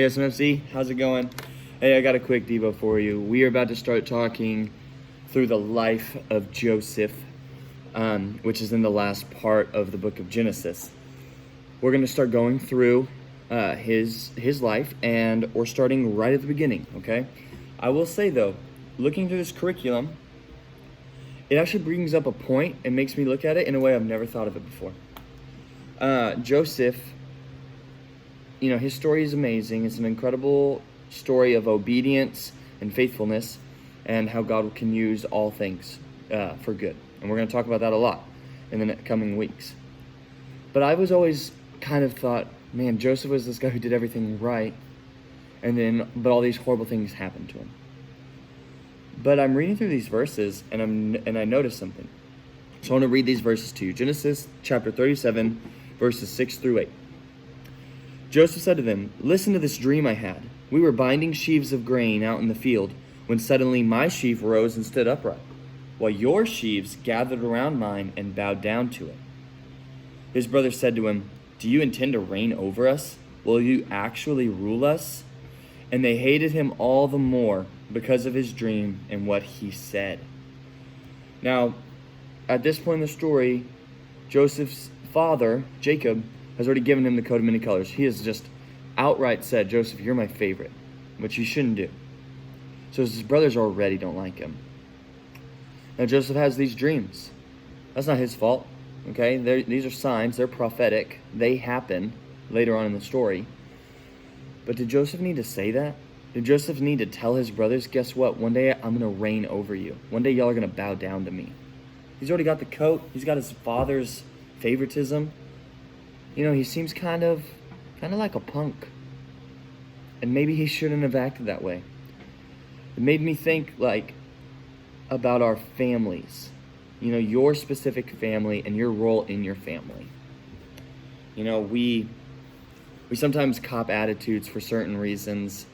Hey SMFC, how's it going? Hey, I got a quick devo for you. We are about to start talking through the life of Joseph, which is in the last part of the book of Genesis. We're going to start going through his life, and we're starting right at the beginning, okay? I will say though, looking through this curriculum, it actually brings up a point and makes me look at it in a way I've never thought of it before. Joseph, his story is amazing. It's an incredible story of obedience and faithfulness and how God can use all things for good. And we're going to talk about that a lot in the coming weeks. But I was always kind of thought, man, Joseph was this guy who did everything right, but all these horrible things happened to him. But I'm reading through these verses and I noticed something. So I want to read these verses to you. Genesis chapter 37, verses 6 through 8. Joseph said to them, "Listen to this dream I had. We were binding sheaves of grain out in the field, when suddenly my sheaf rose and stood upright, while your sheaves gathered around mine and bowed down to it." His brothers said to him, "Do you intend to reign over us? Will you actually rule us?" And they hated him all the more because of his dream and what he said. Now, at this point in the story, Joseph's father, Jacob, has already given him the coat of many colors. He has just outright said, "Joseph, you're my favorite," which he shouldn't do. So his brothers already don't like him. Now Joseph has these dreams. That's not his fault, okay? These are signs. They're prophetic. They happen later on in the story. But did Joseph need to say that? Did Joseph need to tell his brothers, guess what? One day I'm going to reign over you. One day y'all are going to bow down to me. He's already got the coat. He's got his father's favoritism. He seems kind of like a punk. And maybe he shouldn't have acted that way. It made me think about our families. Your specific family and your role in your family. We sometimes cop attitudes for certain reasons.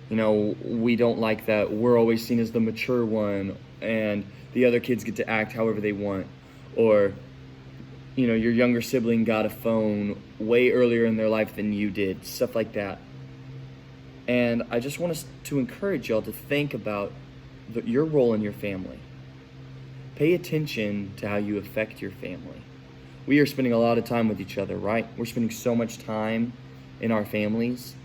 We don't like that we're always seen as the mature one and the other kids get to act however they want. Or your younger sibling got a phone way earlier in their life than you did, stuff like that. And I just want us to encourage y'all to think about your role in your family. Pay attention to how you affect your family. We are spending a lot of time with each other, right? We're spending so much time in our families,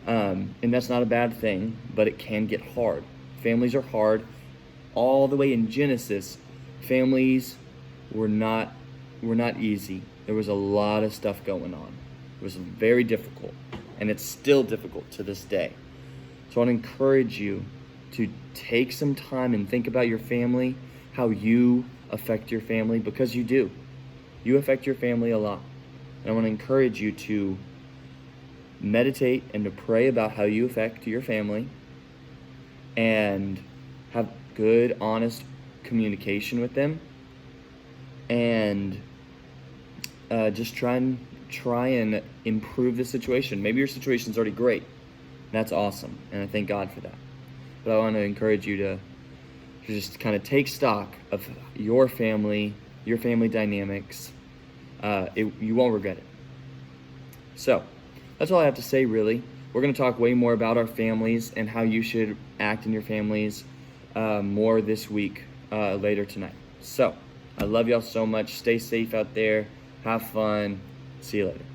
and that's not a bad thing, but it can get hard. Families are hard. All the way in Genesis, families were not easy. There was a lot of stuff going on. It was very difficult, and it's still difficult to this day. So I want to encourage you to take some time and think about your family, how you affect your family, because you do. You affect your family a lot. And I want to encourage you to meditate and to pray about how you affect your family and have good, honest communication with them. And just try and improve the situation. Maybe your situation's already great. That's awesome, and I thank God for that. But I want to encourage you to just kind of take stock of your family dynamics. You won't regret it. So that's all I have to say, really. We're going to talk way more about our families and how you should act in your families more this week, later tonight. So I love y'all so much. Stay safe out there. Have fun. See you later.